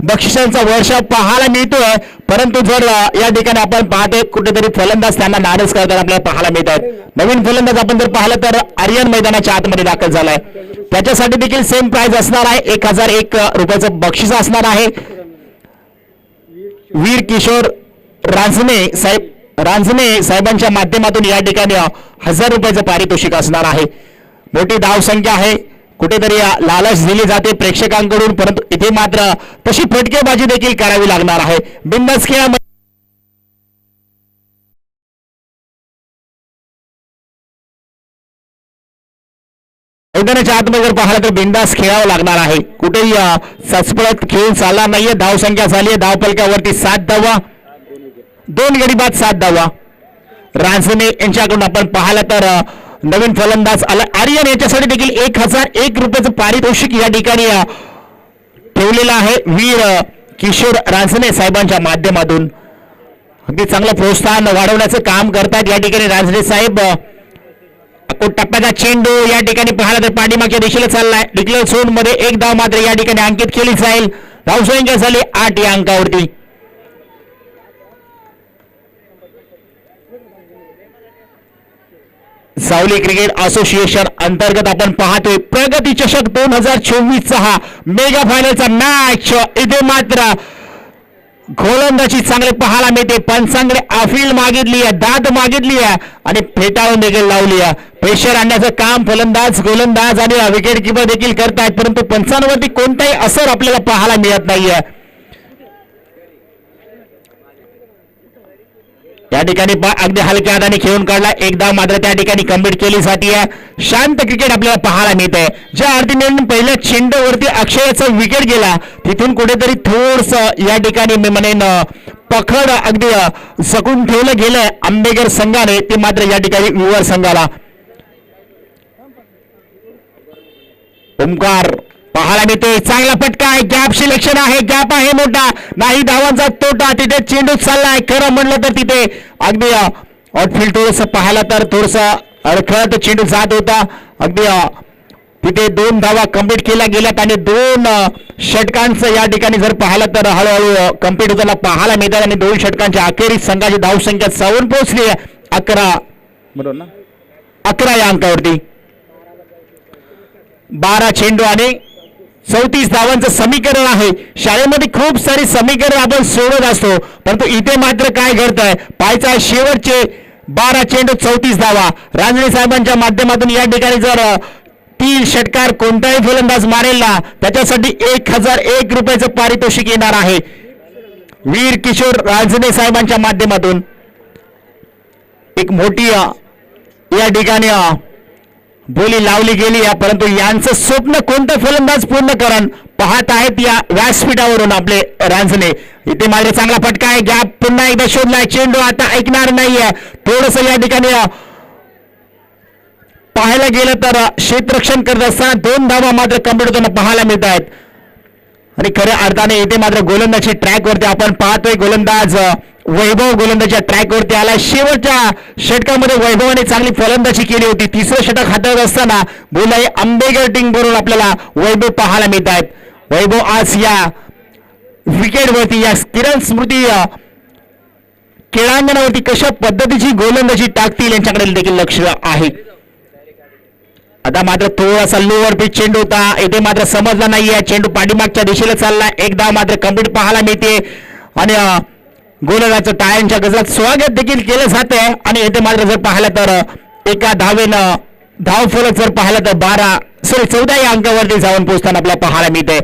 Speaker 3: बक्षिसांचा वर्षाव पाहायला मिळतोय परंतु जर या ठिकाणी आपण पाहतोय कुठेतरी फलंदाज त्यांना नाराज करताना आपल्याला पाहायला मिळतात. नवीन फलंदाज आपण जर पाहिलं तर आर्यन मैदानाच्या आतमध्ये दाखल झालाय. त्याच्यासाठी देखील सेम प्राइस असणार आहे. 1,001 रुपयाचं बक्षीस असणार आहे. वीर किशोर रांझणे साहेबांच्या माध्यमातून या ठिकाणी 1,000 रुपयाचं पारितोषिक असणार आहे. मोठी धावसंख्या आहे. कुठेतरी लालच दिली जाते प्रेक्षकांकडून परंतु इथे मात्र तशी फटकेबाजी देखील करावी लागणार आहे. बिनधास्त खेळामध्ये मैदानाच्या आतमध्ये जर पाहिलं तर बिनधास्त खेळावं लागणार आहे. कुठेही सचपळत खेळून चालणार नाहीये. धावसंख्या झाली आहे धावपलक्यावरती 7 धावा. 2 गडी बाद 7 धावा. रांझणे यांच्याकडून आपण पाहिलं तर नवीन फलंदाज आला आर्यन याच्यासाठी देखील 1,001 रुपयाचं पारितोषिक या ठिकाणी ठेवलेलं आहे. वीर किशोर रांझणे साहेबांच्या माध्यमातून अगदी चांगलं प्रोत्साहन वाढवण्याचं काम करतात या ठिकाणी रांझणे साहेब. टप्प्याचा चेंडू या ठिकाणी पाहिला तर पाठीमागच्या दिशेला चाललाय. डिक्लेअर झोन मध्ये 1 धाव मात्र या ठिकाणी अंकित केली जाईल. धावसंख्या झाली 8 या अंकावरती. सावली क्रिकेट असोसिएशन अंतर्गत आपण पाहतोय प्रगती चषक 2024 चा हा मेगा फायनलचा मॅच. इथे मात्र गोलंदाजी चांगले पाहायला मिळते. पंचांकडे अपील मागितली आहे, दाद मागितली आहे आणि फेटाळून देखील लावली आहे. प्रेशर आणण्याचं काम फलंदाज, गोलंदाज आणि विकेट किपर देखील करतायत, परंतु पंचांवरती कोणताही असर आपल्याला पाहायला मिळत नाहीये. या ठिकाणी अगदी हलक्या हाताने खेळून काढला. एकदा मात्र त्या ठिकाणी कंप्लीट केली जाते. शांत क्रिकेट आपल्याला पाहायला मिळत आहे. ज्या अर्थीने पहिल्या चेंडूवरती अक्षयाचा विकेट गेला तिथून कुठेतरी थोडस या ठिकाणी मी म्हणेन पखड अगदी सकून ठेवलं गेलंय आंबेकर संघाने, ते मात्र या ठिकाणी विवर संघाला. ओमकार पाहायला मिळतोय, चांगला फटका आहे, गॅप सिलेक्शन आहे, गॅप आहे मोठा, नाही धावांचा तोटा, तिथे चेंडू चाललाय. खरं म्हणलं तर तिथे अगदी आउटफील्ड थोडस पाहायला तर थोडस अडखळत चेंडू जात होता. अगदी तिथे 2 धावा कंप्लीट केल्या गेल्यात आणि 2 षटकांचं या ठिकाणी जर पाहिलं तर हळूहळू कंप्लीट होताना पाहायला मिळतात आणि 2 षटकांच्या अखेरीस संघाची धावसंख्या 7 पोहोचली आहे. 11
Speaker 2: बरोबर ना,
Speaker 3: 11 या अंकावरती. 12 चेंडू आणि 34 धावांचं समीकरण आहे. शाळेमध्ये खूप सारी समीकरण आपण सोडत असतो, परंतु इथे मात्र काय घडतंय, पाहायचं आहे शेवटचे 12 चेंडू 34 धावा. रांजणे साहेबांच्या माध्यमातून या ठिकाणी जर 3 षटकार कोणताही फलंदाज मारेल ना त्याच्यासाठी 1001 रुपयाचं पारितोषिक येणार आहे. वीर किशोर रांजणे साहेबांच्या माध्यमातून एक मोठी या ठिकाणी बोली लावली गेली आहे, परंतु यांचं स्वप्न कोणतं फलंदाज पूर्ण करण पाहत आहेत या व्यासपीठावरून आपले रांजणे. इथे मागे चांगला फटका आहे, गॅप पुन्हा एकदा शोधलाय, चेंडू आता ऐकणार नाहीये. थोडस या ठिकाणी पाहायला गेलं तर क्षेत्ररक्षण करत असताना 2 धावा मात्र कंप्लीट होताना पाहायला मिळत आहेत. आणि खऱ्या अर्थाने इथे मात्र गोलंदाजी ट्रॅक वरती आपण पाहतोय, गोलंदाज वैभव गोलंदाजीच्या ट्रॅक वरती आला. शेवटच्या षटकामध्ये वैभवाने चांगली फलंदाजी केली होती. 3रं षटक हाताळत असताना बोलाई आंबेकर टीम बरोबर आपल्याला वैभव पाहायला मिळत आहेत. वैभव आज या विकेटवरती या किरण स्मृती खेळांगणावरती कशा पद्धतीची गोलंदाजी टाकतील यांच्याकडे देखील लक्ष आहे. आता मात्र थोडासा लोअर पिच चेंडू होता, इथे मात्र समजला नाहीये, चेंडू पाठीमागच्या दिशेला चालला. एकदा मात्र कंप्लीट पाहायला मिळते आणि गोलंदाजाचं टाळ्यांच्या गजरात स्वागत देखील केलं जाते. आणि इथे मात्र जर पाहिलं तर एका धावेनं धाव फलक जर पाहिलं तर 14 या अंकावरती जाऊन पोहोचताना आपल्याला पाहायला मिळते.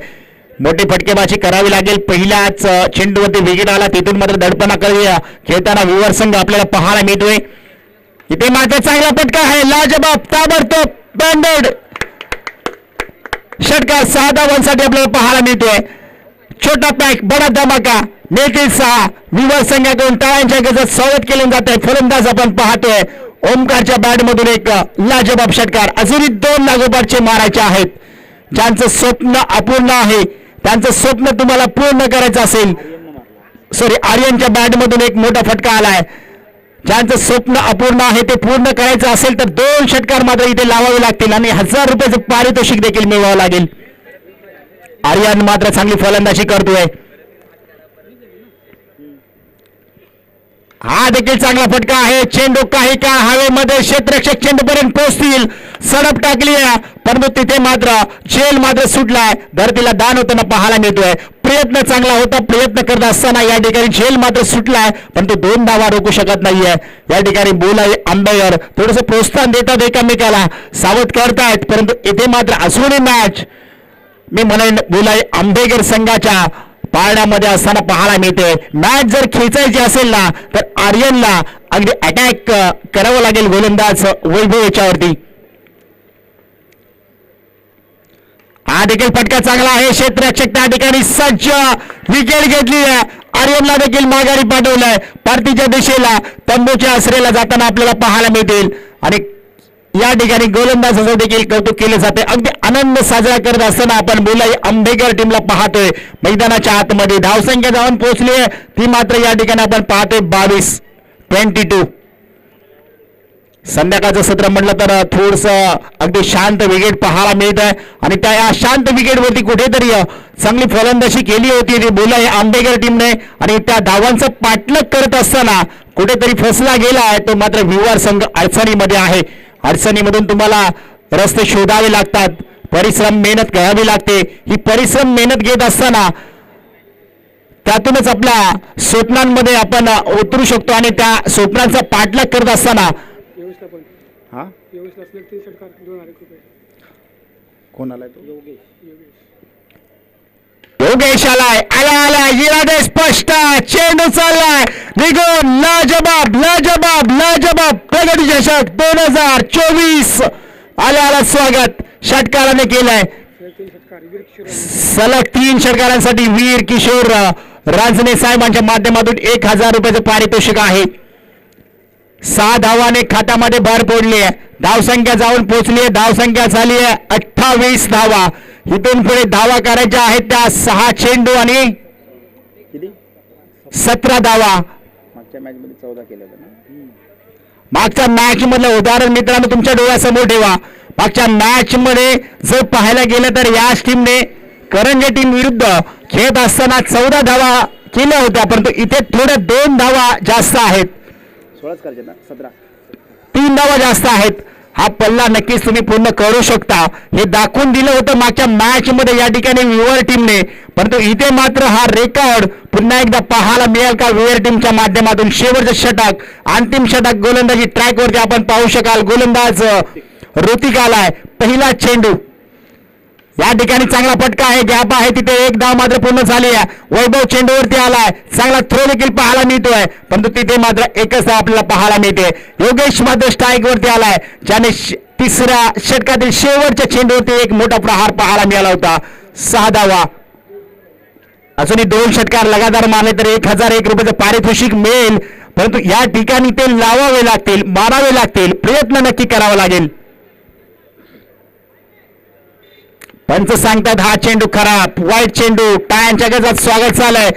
Speaker 3: मोठी फटकेबाजी करावी लागेल. पहिल्याच चेंडूवरती विकेट आला, तिथून मात्र दडपणा खेळताना विवर संघ आपल्याला पाहायला मिळतोय. इथे मात्र चांगला फटका आहे, लाजबाब ताबडतोब बँडेड षटकार 6 धावांसाठी आपल्याला पाहायला मिळतोय. छोटा पॅक बडा धमाका नेतील 6 विवर संघाकडून टाळ्यांच्या गजरात स्वागत केले जात आहे. फलंदाज आपण पाहतोय ओमकारच्या बॅटमधून एक लाजबाब षटकार. अजूनही 2 लागोपाठचे मारायचे आहेत. ज्यांचं स्वप्न अपूर्ण आहे, त्यांचं स्वप्न तुम्हाला पूर्ण करायचं असेल, आर्यनच्या बॅटमधून एक मोठा फटका आलाय. ज्यांचं स्वप्न अपूर्ण आहे ते पूर्ण करायचं असेल तर 2 षटकार मात्र इथे लावावे लागतील आणि 1000 रुपयाचं पारितोषिक देखील मिळवावं लागेल. आर्यन मात्र चांगली फलंदाजी करतोय. हा देखील चांगला फटका आहे. चेंडू काही काळ हवेमध्ये क्षेत्ररक्षक चेंडूपर्यंत पोहोचतील, सडप टाकली आहे, परंतु तिथे मात्र झेल मात्र सुटलाय. धरतीला दान होताना पाहायला मिळतोय. प्रयत्न चांगला होता, प्रयत्न करत असताना या ठिकाणी झेल मात्र सुटलाय, परंतु 2 धावा रोखू शकत नाहीये. या ठिकाणी बोलाई आंबेकर थोडस प्रोत्साहन देतात, एकामेकाला सावध करतायत, परंतु इथे मात्र अजूनही मॅच मी म्हणेन बोलाई आंबेकर संघाच्या पारड्यामध्ये असताना पाहायला मिळते. मॅच जर खेचायची असेल ना तर आर्यनला अगदी अटॅक करावं लागेल गोलंदाज वैभव याच्यावरती. हा देखील फटका चांगला आहे. क्षेत्ररक्षक त्या ठिकाणी सज्ज, विकेट घेतली आहे. आर्यनला देखील माघारी पाठवलंय. परतीच्या दिशेला तंबूच्या आसरेला जाताना आपल्याला पाहायला मिळतील आणि या ठिकाणी गोलंदाजाचं देखील कौतुक केले जाते. अगदी आनंद साजरा करत असताना आपण बोलाई आंबेकर टीमला पाहतोय. मैदानाच्या आतमध्ये धावसंख्या जाऊन पोहोचली आहे, ती मात्र या ठिकाणी आपण पाहतोय 22-22. संध्याकाळचं सत्र म्हटलं तर थोडस अगदी शांत विकेट पाहायला मिळत आहे आणि त्या या शांत विकेटवरती कुठेतरी चांगली फलंदाजी केली होती ती बोलाई आंबेकर टीमने आणि त्या धावांचं पाठलाग करत असताना कुठेतरी फसला गेला आहे. तो मात्र विवर संघ अडचणीमध्ये आहे. अडचणीमधून तुम्हाला रस्ते शोधावे लागतात, परिश्रम मेहनत करावी लागते. ही परिश्रम मेहनत घेत असताना
Speaker 1: त्यातूनच आपल्या स्वप्नांमध्ये आपण उतरू शकतो आणि त्या स्वप्नांचा पाठलाग करत असताना
Speaker 2: हा कोण आलाय तो
Speaker 1: योगेश आलाय आला इरादे स्पष्ट चेंडू चाललाय निघून लाजबाब प्रगती चषक 2024 आला स्वागत षटकाराने केलंय सलग 3 षटकारांसाठी वीर किशोर रांजणे साहेबांच्या माध्यमातून 1000 रुपयाचं पारितोषिक आहे. 6 धावाने खात्यामध्ये भर पडली आहे. धावसंख्या जाऊन पोहोचली आहे. धावसंख्या झाली आहे 28 धावा. इथून पुढे धावा करायच्या आहेत त्या 6 चेंडू आणि
Speaker 2: किती
Speaker 1: 17 धावा.
Speaker 2: मागच्या मॅच मध्ये 14 केलं होतं ना.
Speaker 1: मागच्या मॅच मधलं उदाहरण मित्रांनो तुमच्या डोळ्यासमोर ठेवा. मागच्या मॅच मध्ये जर पाहायला गेलं तर याच टीमने करंजे टीम विरुद्ध खेळत असताना 14 धावा केल्या होत्या, परंतु इथे थोड्या 2 धावा जास्त आहेत.
Speaker 2: 16च करायचे ना 17
Speaker 1: 3 धावा जास्त आहेत. हा पल्ला नक्कीच तुम्ही पूर्ण करू शकता हे दाखवून दिलं होतं मागच्या मॅच मध्ये या ठिकाणी विवर टीमने, परंतु इथे मात्र हा रेकॉर्ड पुन्हा एकदा पाहायला मिळेल का विवर टीमच्या माध्यमातून. शेवटचं षटक अंतिम षटक गोलंदाजी ट्रॅक वरती आपण पाहू शकाल. गोलंदाज ऋतिक आलाय. पहिला चेंडू या ठिकाणी चांगला फटका आहे. गॅप आहे तिथे. 1 धाव मात्र पूर्ण झाली आहे. वैभव चेंडूवरती आलाय. चांगला थ्रो देखील पाहायला मिळतोय, परंतु तिथे मात्र 1च धाव आपल्याला पाहायला मिळते. योगेश मात्र स्ट्राईक वरती आलाय, ज्याने तिसऱ्या षटकातील शेवटच्या चेंडूवरती एक मोठा प्रहार पाहायला मिळाला होता. 6 धावा. अजूनही 2 षटकार लगातार मारले तर 1001 रुपयाचं पारितोषिक मिळेल, परंतु या ठिकाणी ते लावावे लागतील, मारावे लागतील, प्रयत्न नक्की करावा लागेल. पंच सांगतात हा चेंडू खराब. वाईट चेंडू. टाळ्यांच्या गजात स्वागत झालंय.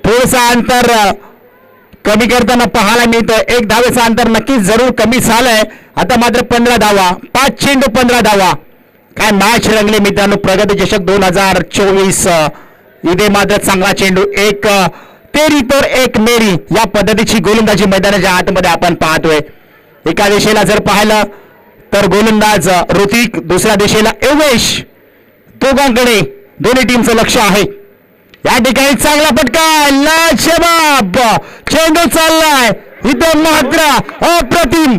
Speaker 1: थोडंसं अंतर कमी करताना पाहायला मिळतं. 1 धावेचं अंतर नक्कीच जरूर कमी झालंय. आता मात्र 15 धावा. 5 चेंडू 15 धावा. काय मॅच रंगले मित्रांनो. प्रगती चषक 2024 इथे मात्र चांगला चेंडू. 1 तेरी तर 1 मेरी या पद्धतीची गोलंदाजी मैदानाच्या आतमध्ये आपण पाहतोय. एका दिशेला जर पाहिलं तर गोलंदाज ऋतिक, दुसऱ्या दिशेला योगेश. दोघांकडे दोन्ही टीमचं लक्ष आहे. या ठिकाणी चांगला फटका. लाजबाब चेंडू चाललाय. इथं मात्र अप्रतिम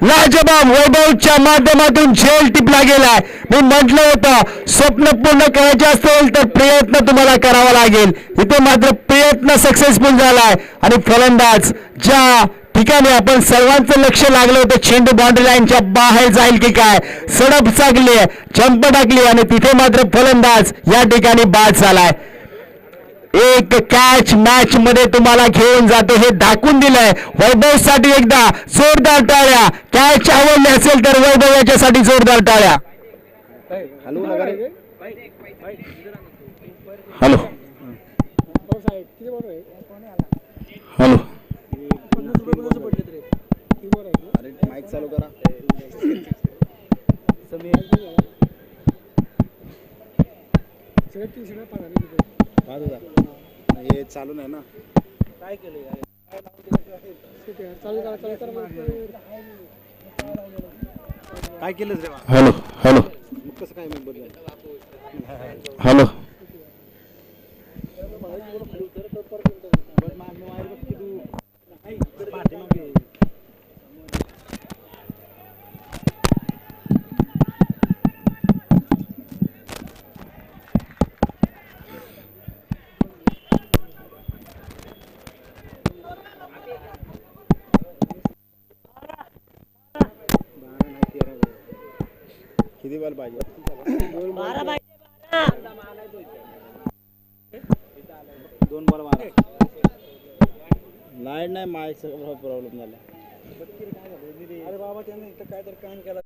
Speaker 1: लाजबाब वैभवच्या माध्यमातून झेल टिपला गेलाय. मी म्हटलं होतं स्वप्न पूर्ण करायचे असेल तर प्रयत्न तुम्हाला करावा लागेल. इथे मात्र प्रयत्न सक्सेसफुल झालाय आणि फलंदाज ज्या ठिकाणी आपण सर्वांचं लक्ष लागलं होतं चेंडू बाउंड्री लाईनच्या बाहेर जाईल की काय, सडप चागली, जंप टाकली आणि तिथे मात्र फलंदाज या ठिकाणी बाद झालाय. 1 कॅच मॅच मध्ये तुम्हाला घेऊन जातो हे दाखवून दिलंय. वैभव साठी एकदा जोरदार टाळ्या. कॅच आवडली असेल तर वैभव याच्यासाठी जोरदार टाळ्या.
Speaker 2: हलवू नका रे.
Speaker 1: हॅलो हॅलो
Speaker 2: अरे माईक चालू करा. हे चालू नाही ना. काय केलं काय केलं रे.
Speaker 1: हॅलो हॅलो
Speaker 2: मग कसं काय मग बदल.
Speaker 1: हॅलो
Speaker 2: किती बॉल पाहिजे. 2 बॉल मारा. लाईट नाही. माईक प्रॉब्लेम झाला. अरे बाबा त्याने इथं काय तर काम केला.